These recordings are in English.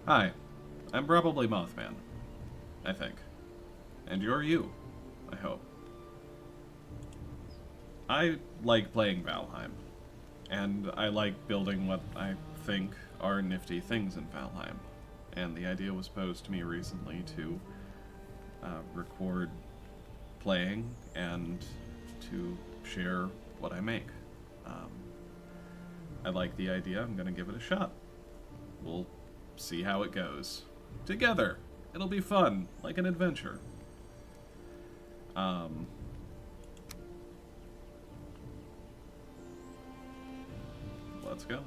Hi, I'm probably Mothman, I think. And you're you, I hope. I like playing Valheim, and I like building what I think are nifty things in Valheim. And the idea was posed to me recently to record playing and to share what I make. Um, I like the idea, I'm gonna give it a shot. We'll see how it goes. Together! It'll be fun, like an adventure. Um, let's go.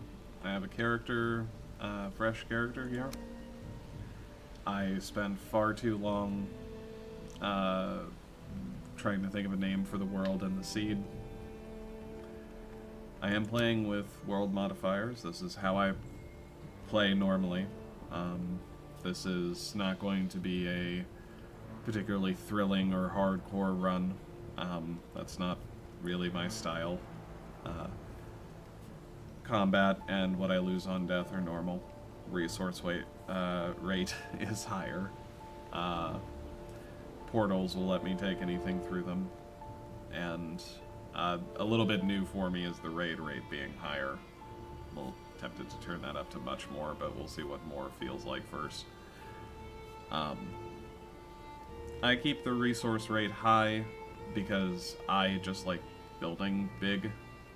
I have a character, fresh character here. I spent far too long trying to think of a name for the world and the seed. I am playing with world modifiers. This is how I play normally. This is not going to be a particularly thrilling or hardcore run. That's not really my style. Combat and what I lose on death are normal. Resource rate is higher. Portals will let me take anything through them. And a little bit new for me is the raid rate being higher. I'm a little tempted to turn that up to much more, but we'll see what more feels like first. I keep the resource rate high because I just like building big,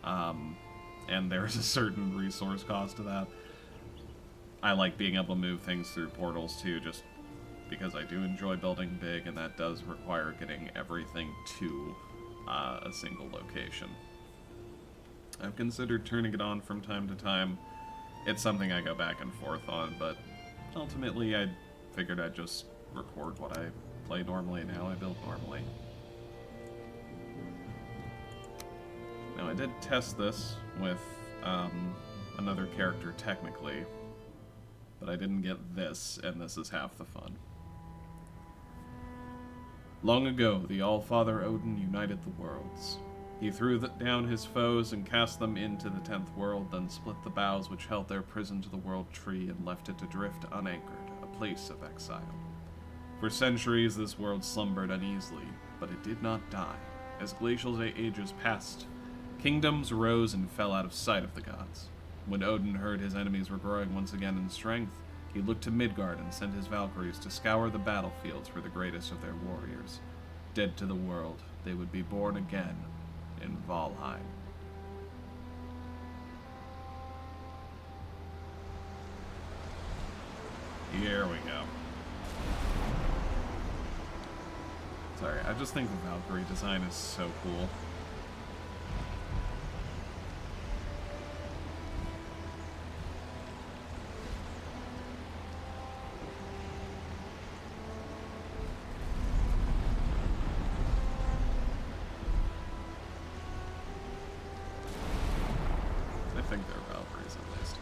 and there's a certain resource cost to that. I like being able to move things through portals too, just because I do enjoy building big, and that does require getting everything to a single location. I've considered turning it on from time to time. It's something I go back and forth on, but ultimately I figured I'd just record what I play normally and how I build normally. Now, I did test this with another character technically, but I didn't get this, and this is half the fun. Long ago, the All-Father Odin united the worlds. He threw down his foes and cast them into the 10th world, then split the boughs which held their prison to the world tree and left it to drift unanchored, a place of exile. For centuries, this world slumbered uneasily, but it did not die. As glacial ages passed, kingdoms rose and fell out of sight of the gods. When Odin heard his enemies were growing once again in strength, he looked to Midgard and sent his Valkyries to scour the battlefields for the greatest of their warriors. Dead to the world, they would be born again in Valheim. Here we go. Sorry, I just think the Valkyrie design is so cool. I think they're Valkyries at least.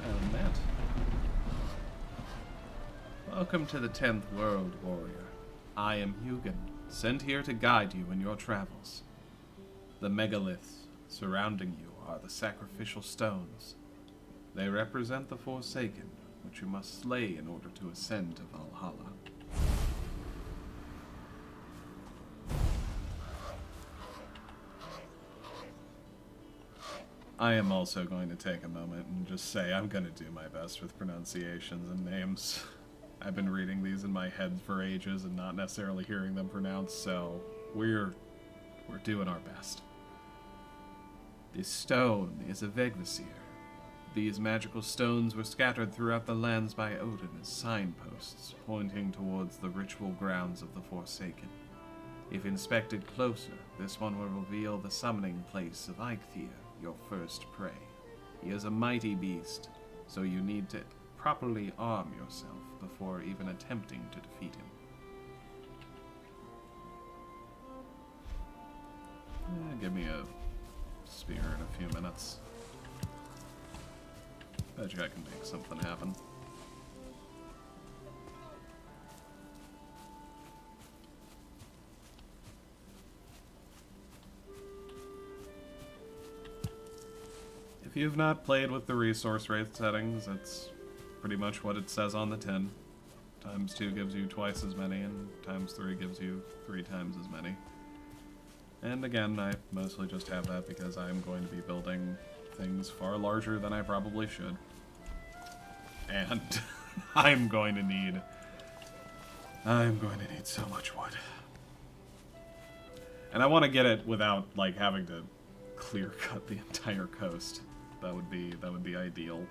And that. Welcome to the 10th world, warrior. I am Hugin, sent here to guide you in your travels. The megaliths surrounding you are the sacrificial stones. They represent the Forsaken, which you must slay in order to ascend to Valhalla. I am also going to take a moment and just say I'm going to do my best with pronunciations and names. I've been reading these in my head for ages and not necessarily hearing them pronounced, so we're doing our best. This stone is a Vegvasir. These magical stones were scattered throughout the lands by Odin as signposts, pointing towards the ritual grounds of the Forsaken. If inspected closer, this one will reveal the summoning place of Eikthyr, your first prey. He is a mighty beast, so you need to properly arm yourself before even attempting to defeat him. give me a spear in a few minutes. Bet you I can make something happen. If you've not played with the resource rate settings, it's pretty much what it says on the tin. Times 2 gives you twice as many, and times 3 gives you 3 times as many. And again, I mostly just have that because I'm going to be building things far larger than I probably should. And I'm going to need so much wood. And I want to get it without, like, having to clear cut the entire coast. That would be ideal.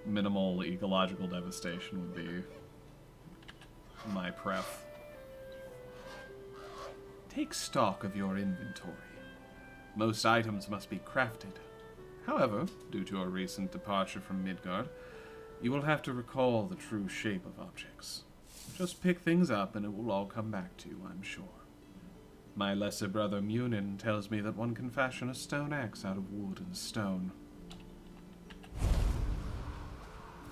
Minimal ecological devastation would be my pref. Take stock of your inventory. Most items must be crafted. However, due to a recent departure from Midgard, you will have to recall the true shape of objects. Just pick things up and it will all come back to you, I'm sure. My lesser brother Munin tells me that one can fashion a stone axe out of wood and stone.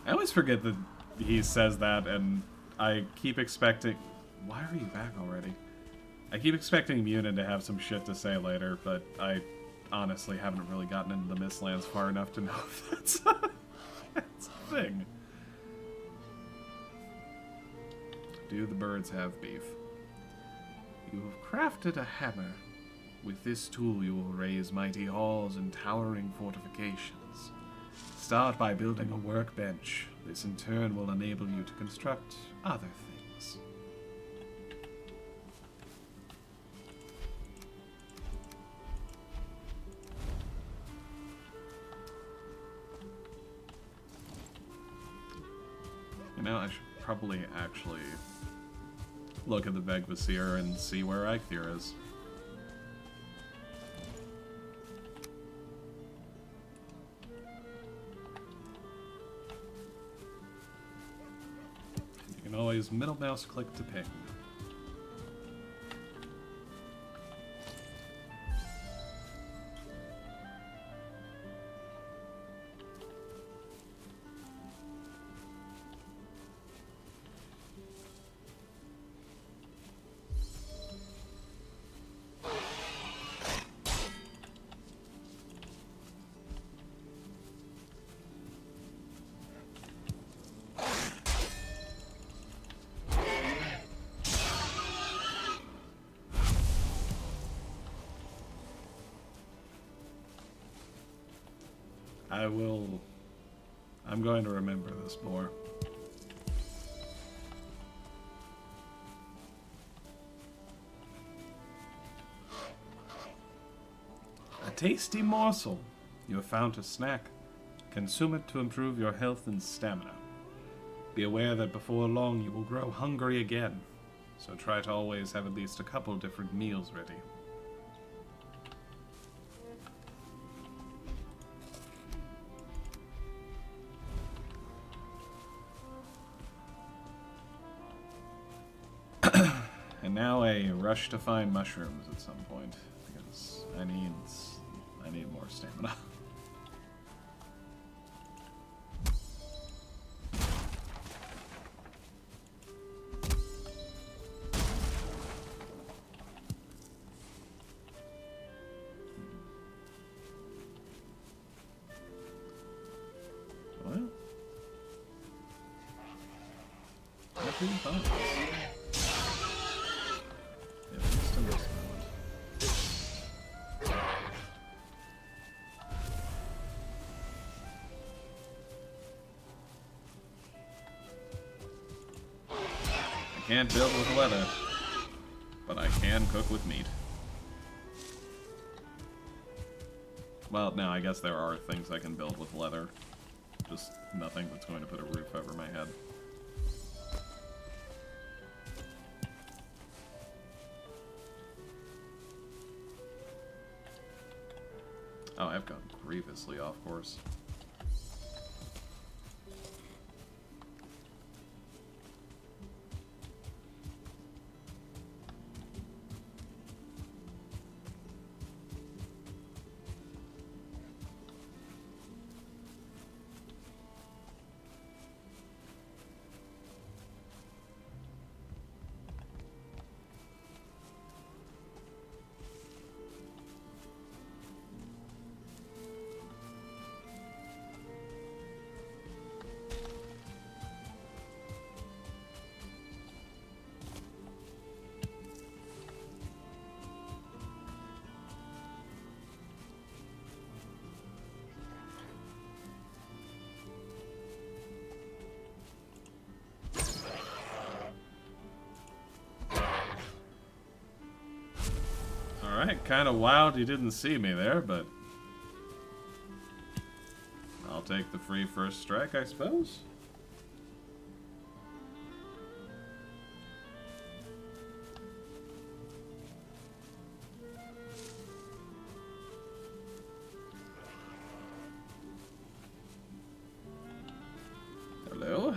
I always forget that he says that, and I keep expecting... Why are you back already? I keep expecting Munin to have some shit to say later, but I honestly haven't really gotten into the Mistlands far enough to know if that's a thing. Do the birds have beef? You have crafted a hammer. With this tool you will raise mighty halls and towering fortifications. Start by building a workbench. This in turn will enable you to construct other things. You know, I should probably actually look at the Vegvasir and see where Eikthyr is. You can always middle mouse click to ping. I'm going to remember this more. A tasty morsel. You have found a snack. Consume it to improve your health and stamina. Be aware that before long you will grow hungry again, so try to always have at least a couple different meals ready. And now a rush to find mushrooms at some point, because I need more stamina. What? What do you find? I can't build with leather, but I can cook with meat. Well, no, I guess there are things I can build with leather. Just nothing that's going to put a roof over my head. Oh, I've gone grievously off course. Alright, kind of wild you didn't see me there, but I'll take the free first strike, I suppose. Hello.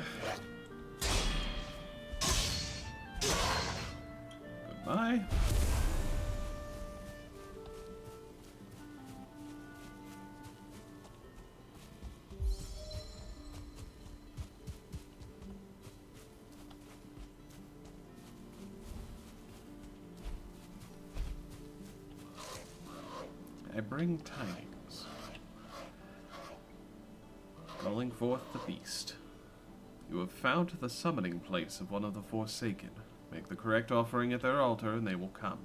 Goodbye. I bring tidings. Calling forth the beast. You have found the summoning place of one of the Forsaken. Make the correct offering at their altar, and they will come.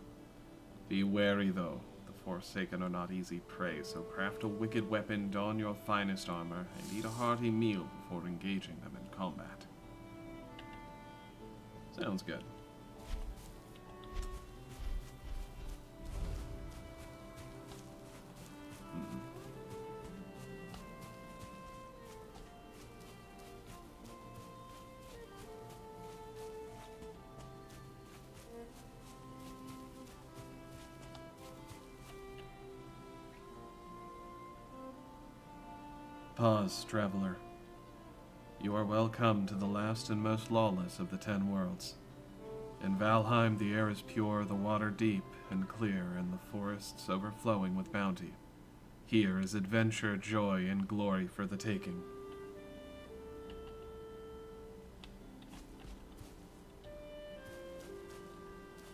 Be wary, though. The Forsaken are not easy prey, so craft a wicked weapon, don your finest armor, and eat a hearty meal before engaging them in combat. Sounds good. Pause, traveler. You are welcome to the last and most lawless of the 10 worlds. In Valheim, the air is pure, the water deep and clear, and the forests overflowing with bounty. Here is adventure, joy, and glory for the taking.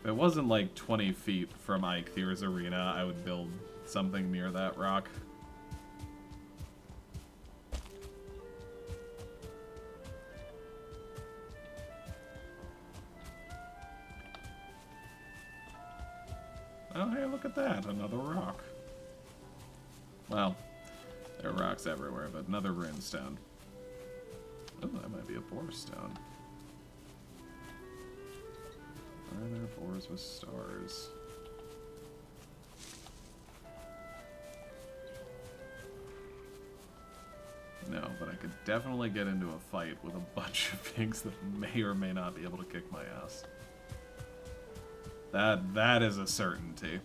If it wasn't like 20 feet from Eikthyre's arena, I would build something near that rock. Oh, hey, look at that. Another rock. Well, there are rocks everywhere, but another runestone. Oh, that might be a boar stone. Are there boars with stars? No, but I could definitely get into a fight with a bunch of pigs that may or may not be able to kick my ass. That is a certainty.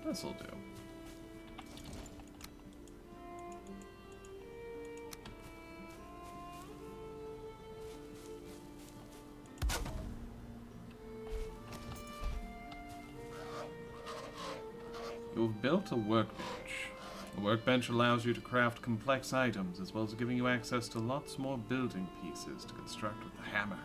This'll do. You've built a workbench. A workbench allows you to craft complex items, as well as giving you access to lots more building pieces to construct with the hammer.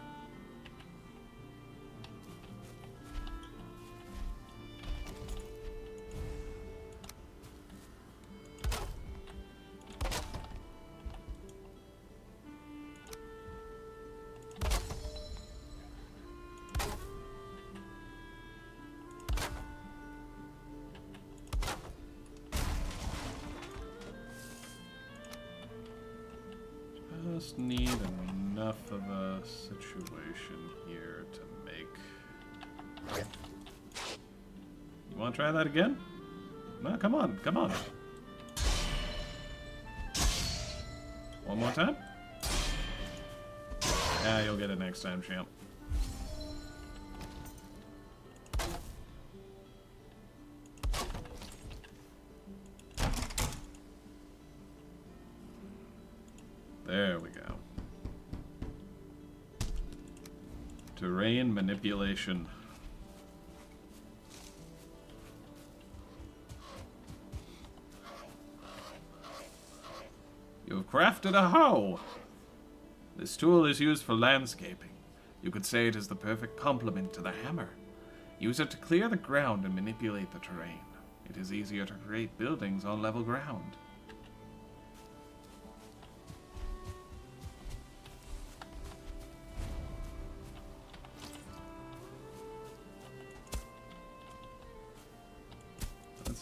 Just need enough of a situation here to make... You want to try that again? No, come on, come on. One more time? Yeah, you'll get it next time, champ. There we go. Terrain manipulation. You have crafted a hoe! This tool is used for landscaping. You could say it is the perfect complement to the hammer. Use it to clear the ground and manipulate the terrain. It is easier to create buildings on level ground.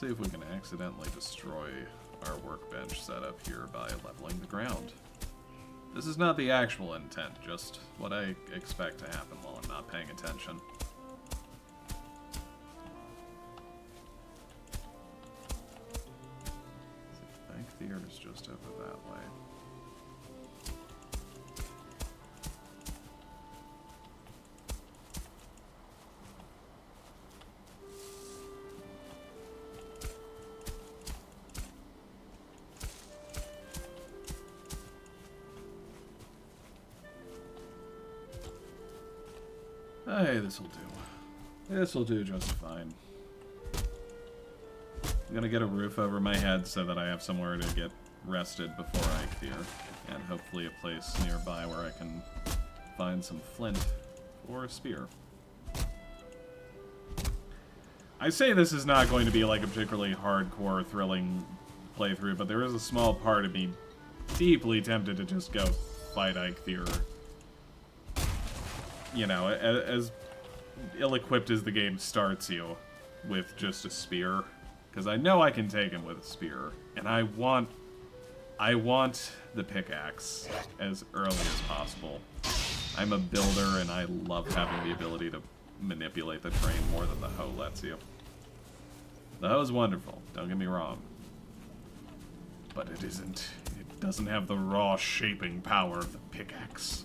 see if we can accidentally destroy our workbench setup here by leveling the ground. This is not the actual intent, just what I expect to happen while I'm not paying attention. Bank Theater is just over that way. Hey, this'll do. This'll do just fine. I'm gonna get a roof over my head so that I have somewhere to get rested before I clear, and hopefully a place nearby where I can find some flint or a spear. I say this is not going to be like a particularly hardcore, thrilling playthrough, but there is a small part of me deeply tempted to just go fight Eikthyr. You know, as ill-equipped as the game starts you with just a spear, because I know I can take him with a spear, and I want the pickaxe as early as possible. I'm a builder, and I love having the ability to manipulate the terrain more than the hoe lets you. The hoe's wonderful, don't get me wrong, but it isn't. It doesn't have the raw shaping power of the pickaxe.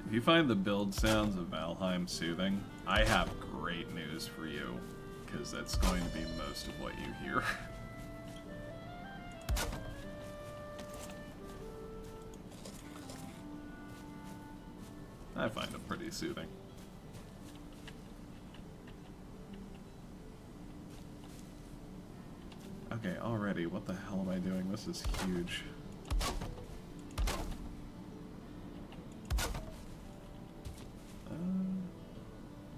If you find the build sounds of Valheim soothing, I have great news for you, because that's going to be most of what you hear. I find it pretty soothing. Okay, already, what the hell am I doing? This is huge.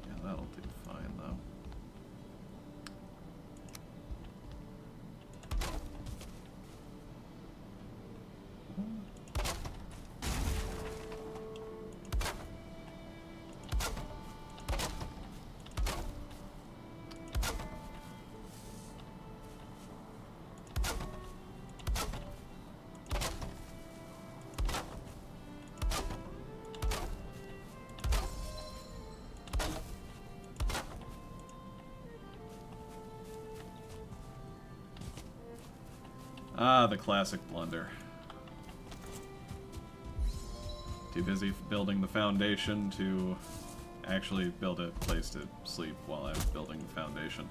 Yeah, that'll do fine, though. Ah, the classic blunder. Too busy building the foundation to actually build a place to sleep while I was building the foundation.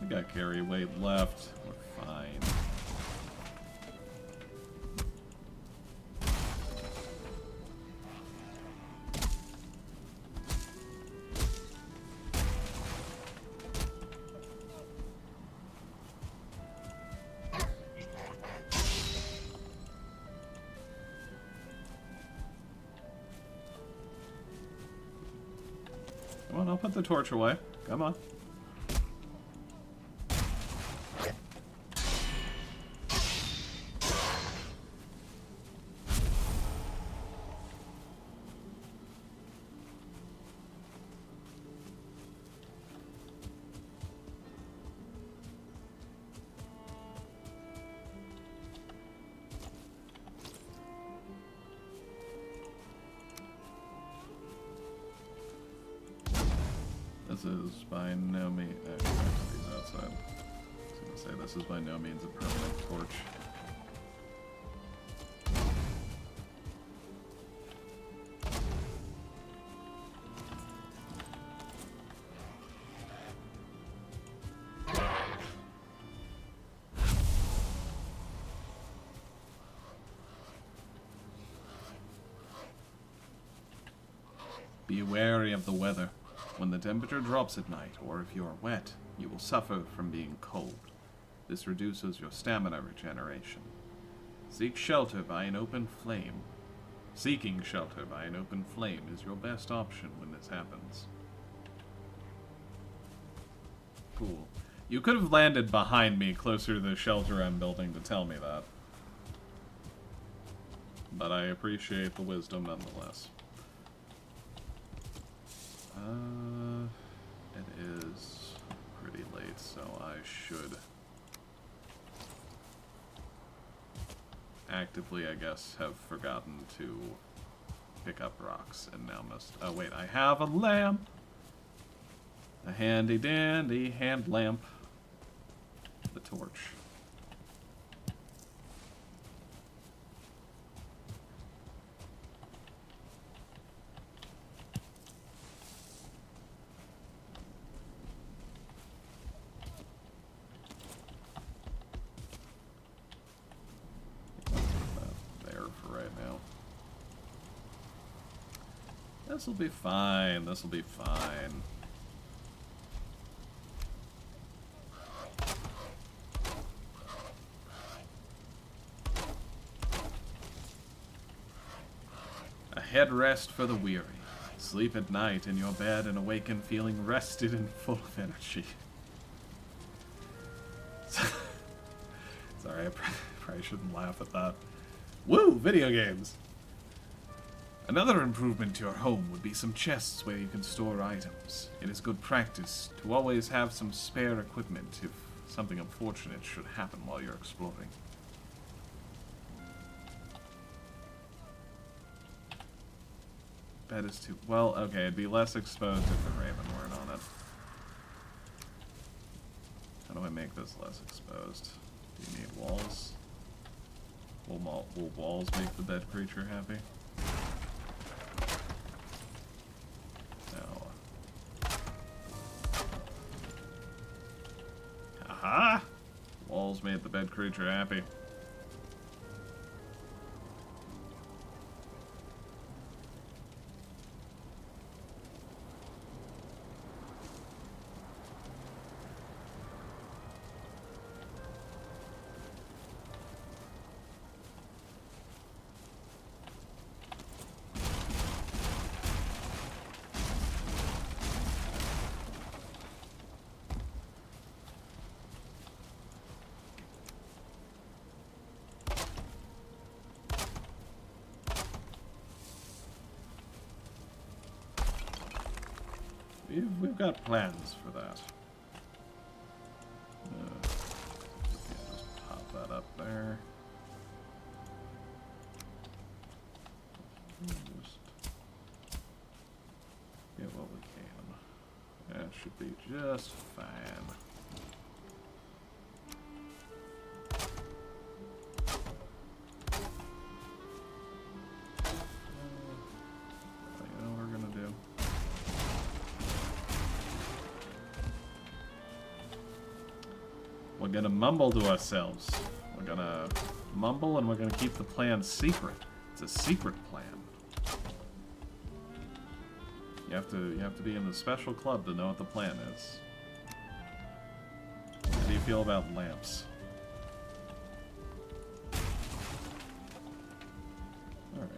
We got carry weight left. We're fine. Come on, I'll put the torch away. Come on. This is by no means. He's outside. I was gonna say this is by no means a permanent torch. Be wary of the weather. When the temperature drops at night, or if you are wet, you will suffer from being cold. This reduces your stamina regeneration. Seek shelter by an open flame. Seeking shelter by an open flame is your best option when this happens. Cool. You could have landed behind me closer to the shelter I'm building to tell me that. But I appreciate the wisdom nonetheless. It is pretty late, so I should actively, I guess, have forgotten to pick up rocks, and now must... Oh, wait, I have a lamp! A handy-dandy hand lamp. The torch. This'll be fine. This'll be fine. A headrest for the weary. Sleep at night in your bed and awaken feeling rested and full of energy. Sorry, I probably shouldn't laugh at that. Woo! Video games! Another improvement to your home would be some chests where you can store items. It is good practice to always have some spare equipment if something unfortunate should happen while you're exploring. Bed is too... Well, okay, it'd be less exposed if the raven weren't on it. How do I make this less exposed? Do you need walls? Will walls make the bed creature happy? Aha! Walls made the bed creature happy. We've got plans for that. Just pop that up there. Just get what we can. That should be just fine. We're gonna mumble to ourselves. We're gonna mumble and we're gonna keep the plan secret. It's a secret plan. You have to be in the special club to know what the plan is. How do you feel about lamps? Alright.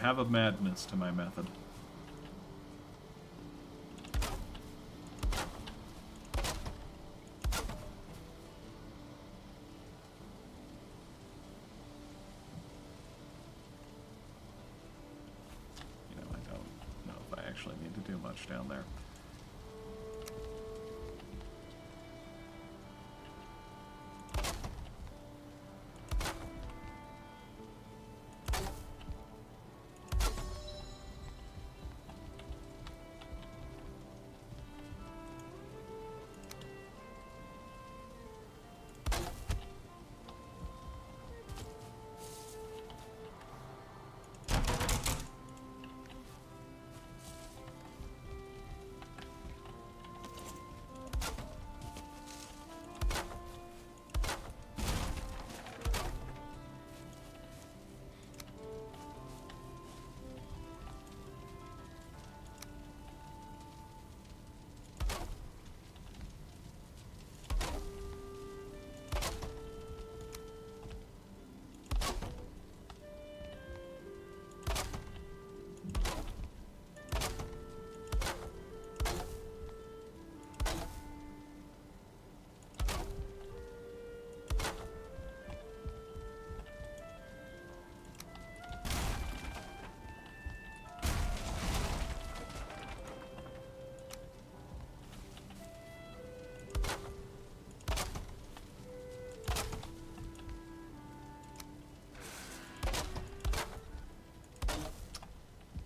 have a madness to my method. You know, I don't know if I actually need to do much down there.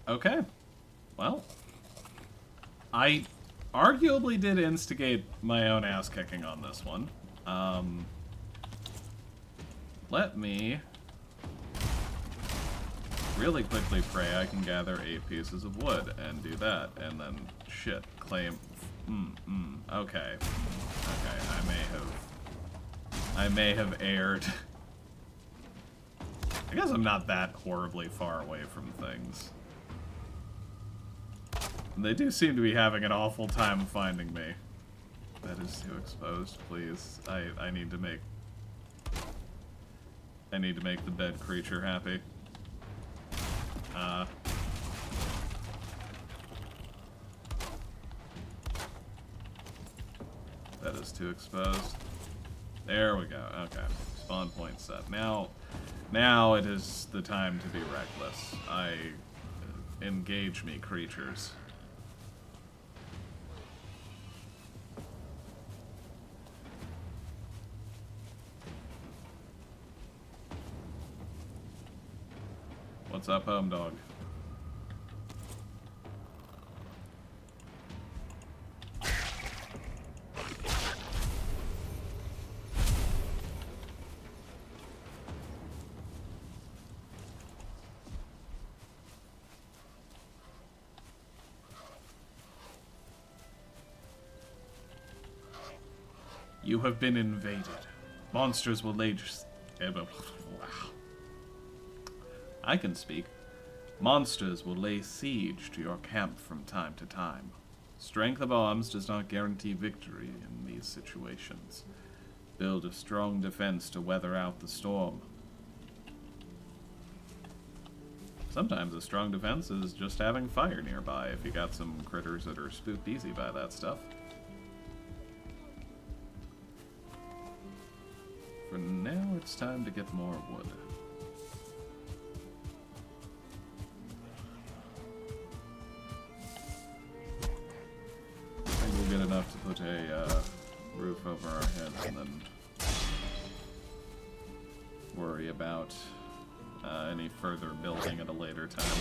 Okay. Well, I arguably did instigate my own ass kicking on this one. Let me really quickly pray I can gather 8 pieces of wood and do that, and then shit, claim. Okay. Okay, I may have erred. I guess I'm not that horribly far away from things. They do seem to be having an awful time finding me. That is too exposed, please. I need to make the dead creature happy. That is too exposed. There we go. Okay. Spawn point set. Now it is the time to be reckless. Engage me, creatures. What's up, home dog? You have been invaded. Monsters will lay... I can speak. Monsters will lay siege to your camp from time to time. Strength of arms does not guarantee victory in these situations. Build a strong defense to weather out the storm. Sometimes a strong defense is just having fire nearby if you got some critters that are spooked easy by that stuff. For now, it's time to get more wood. I think we'll get enough to put a roof over our heads and then worry about any further building at a later time.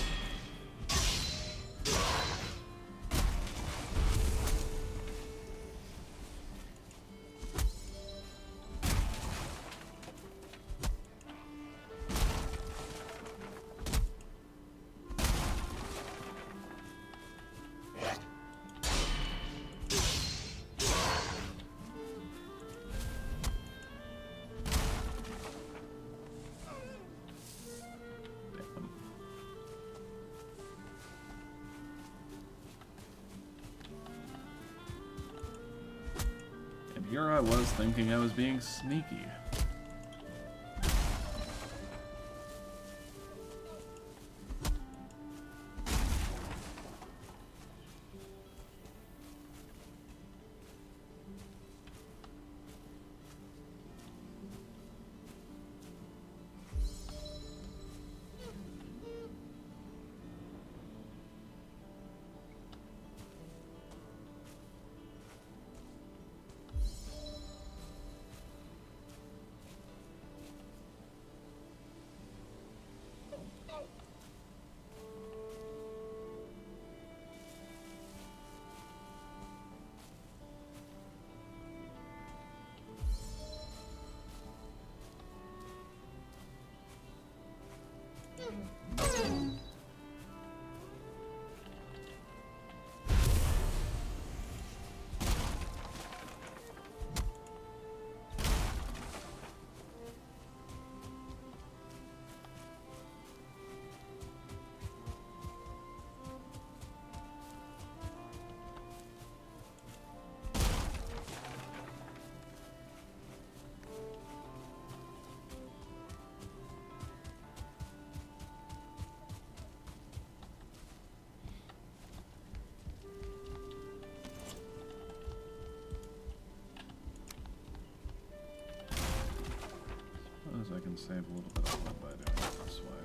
Here I was thinking I was being sneaky. can save a little bit of wood by doing it this way.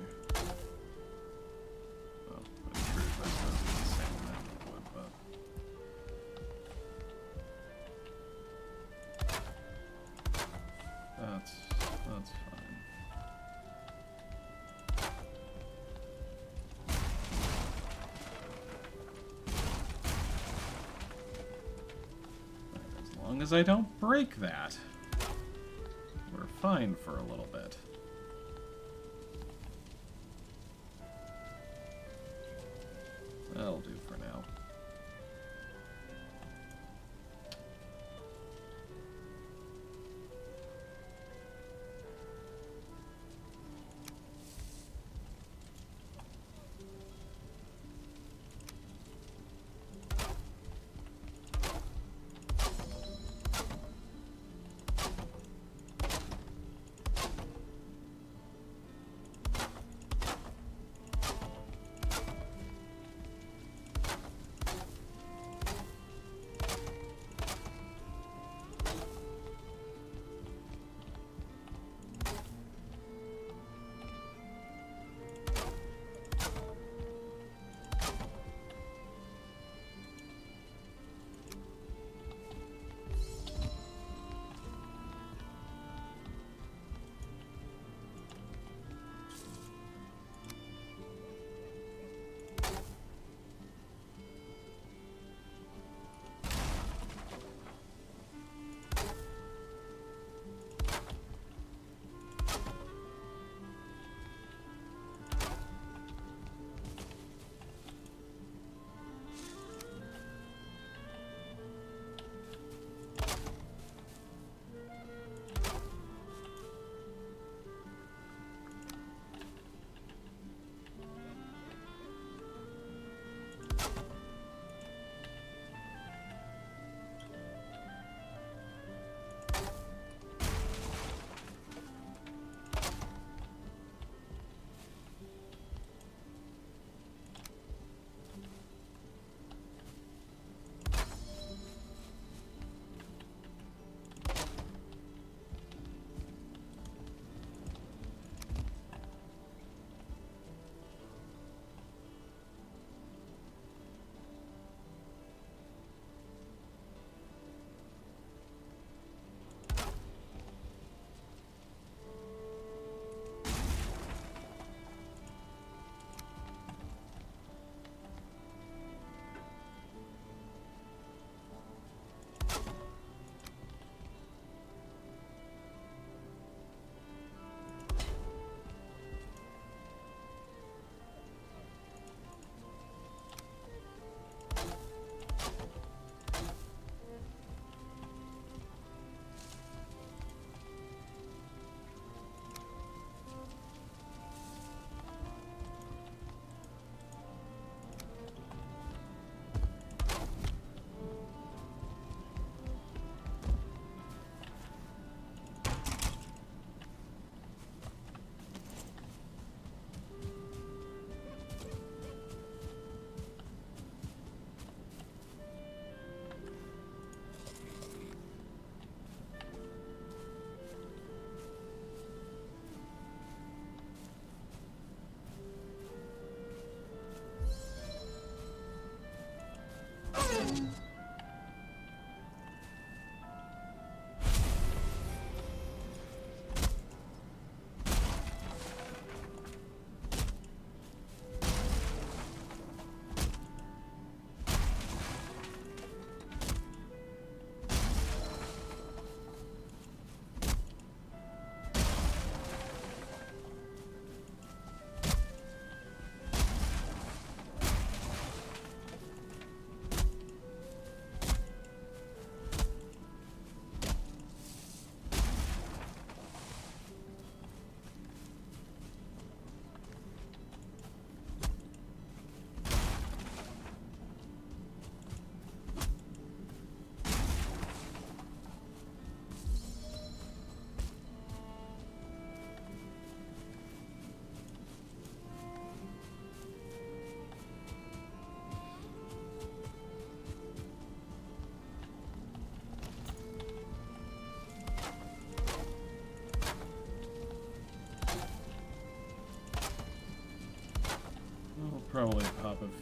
Well, I'm sure that's going to be the same amount of wood, but... That's fine. As long as I don't break that, we're fine for a little bit. That'll do for now.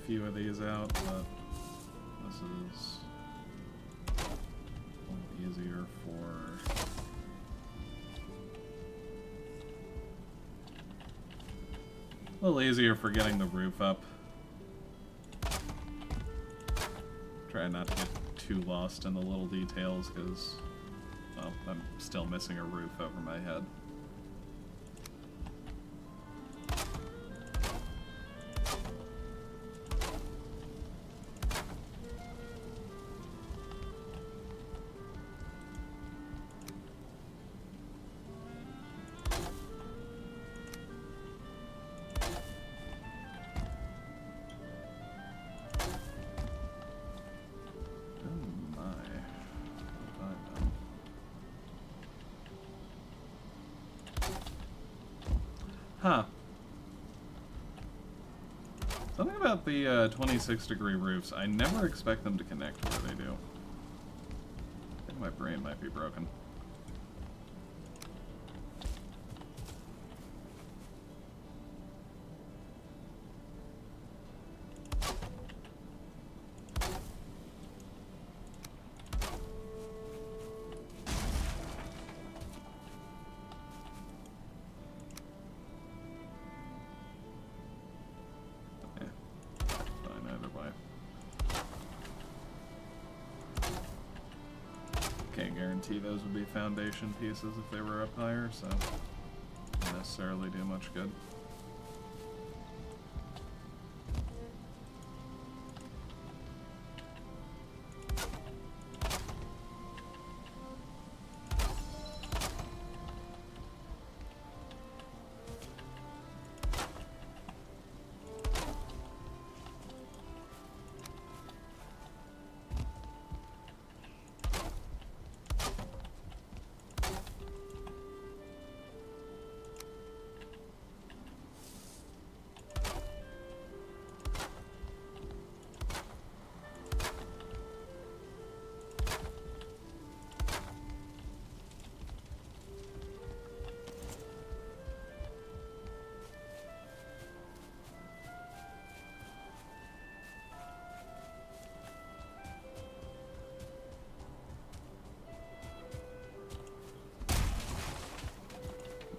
few of these out, but this is a little easier for... A little easier for getting the roof up. Try not to get too lost in the little details, because, well, I'm still missing a roof over my head. Huh. Something about the 26-degree roofs. I never expect them to connect where they do. I think my brain might be broken. Those would be foundation pieces if they were up higher, so don't necessarily do much good.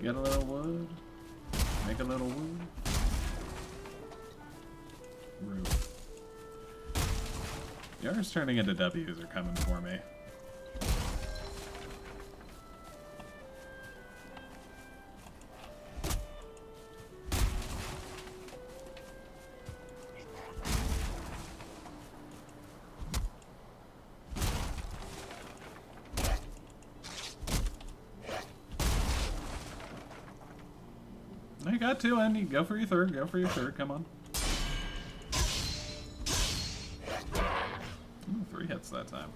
Get a little wood. Make a little wood. Roof. The R's turning into W's are coming for me. You got two, and you go for your third. Go for your third. Come on. Ooh, 3 hits that time.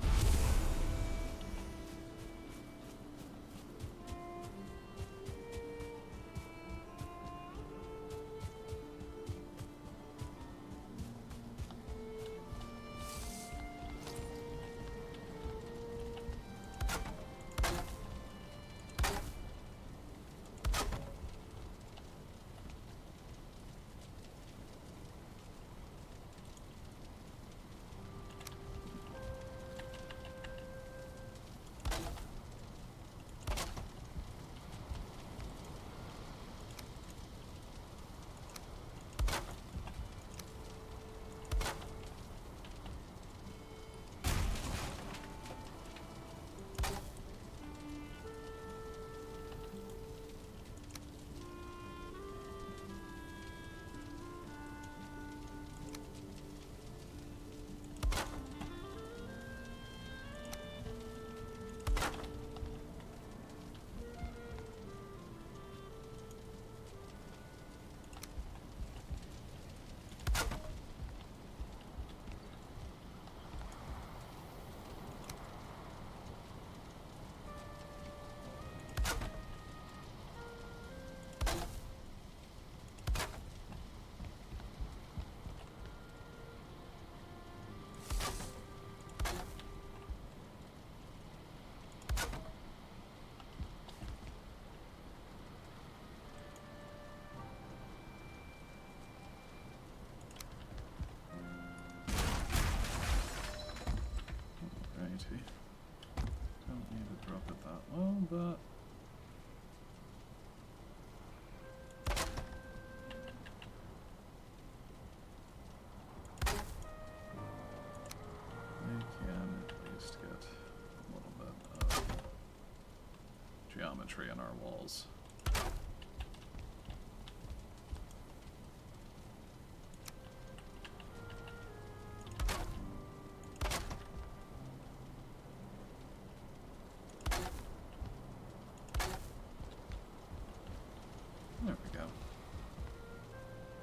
but... we can at least get a little bit of geometry in our walls. There we go.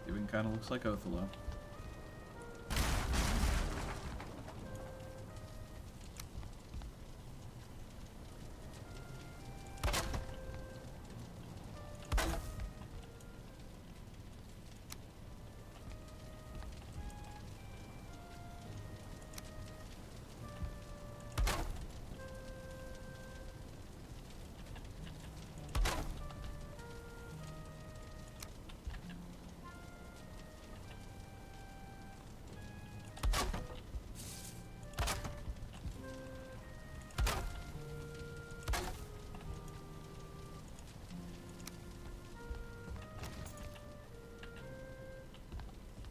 Even kind of looks like Othello.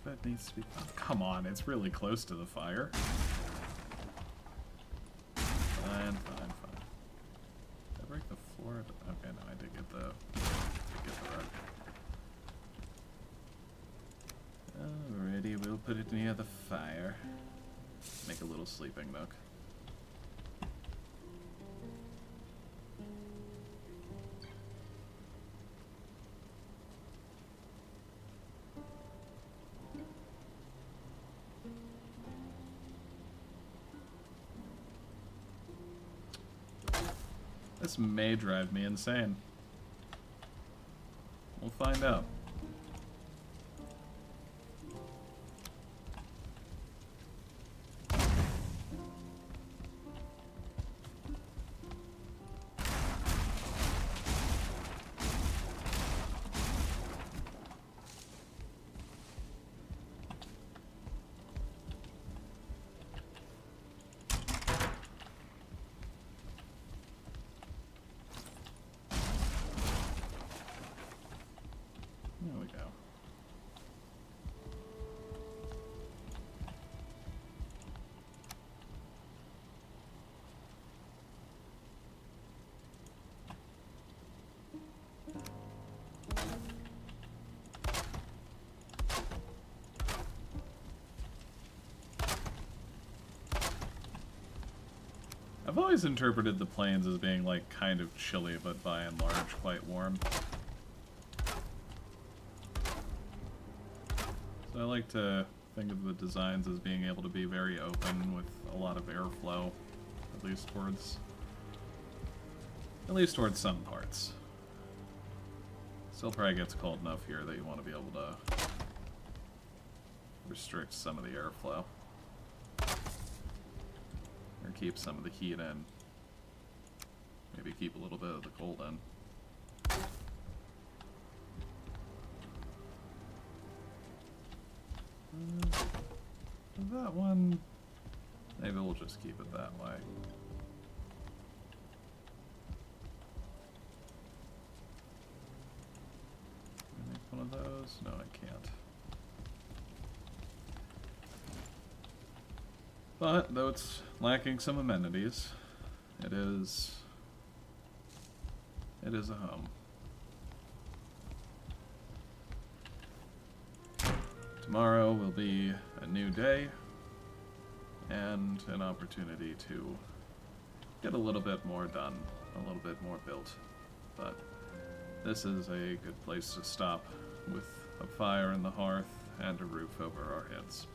That needs to be... Oh, come on, it's really close to the fire. Fine, fine, fine. Did I break the floor? Okay, no, I did get the rug. Alrighty, we'll put it near the fire. Make a little sleeping nook. This may drive me insane. We'll find out. There we go. I've always interpreted the plains as being like kind of chilly, but by and large quite warm. So I like to think of the designs as being able to be very open with a lot of airflow, at least towards some parts. Still probably gets cold enough here that you want to be able to restrict some of the airflow. Or keep some of the heat in. Maybe keep a little bit of the cold in. That one, maybe we'll just keep it that way. Can I make one of those? No, I can't. But, though it's lacking some amenities, it is a home. Tomorrow will be a new day, and an opportunity to get a little bit more done, a little bit more built. But this is a good place to stop with a fire in the hearth and a roof over our heads.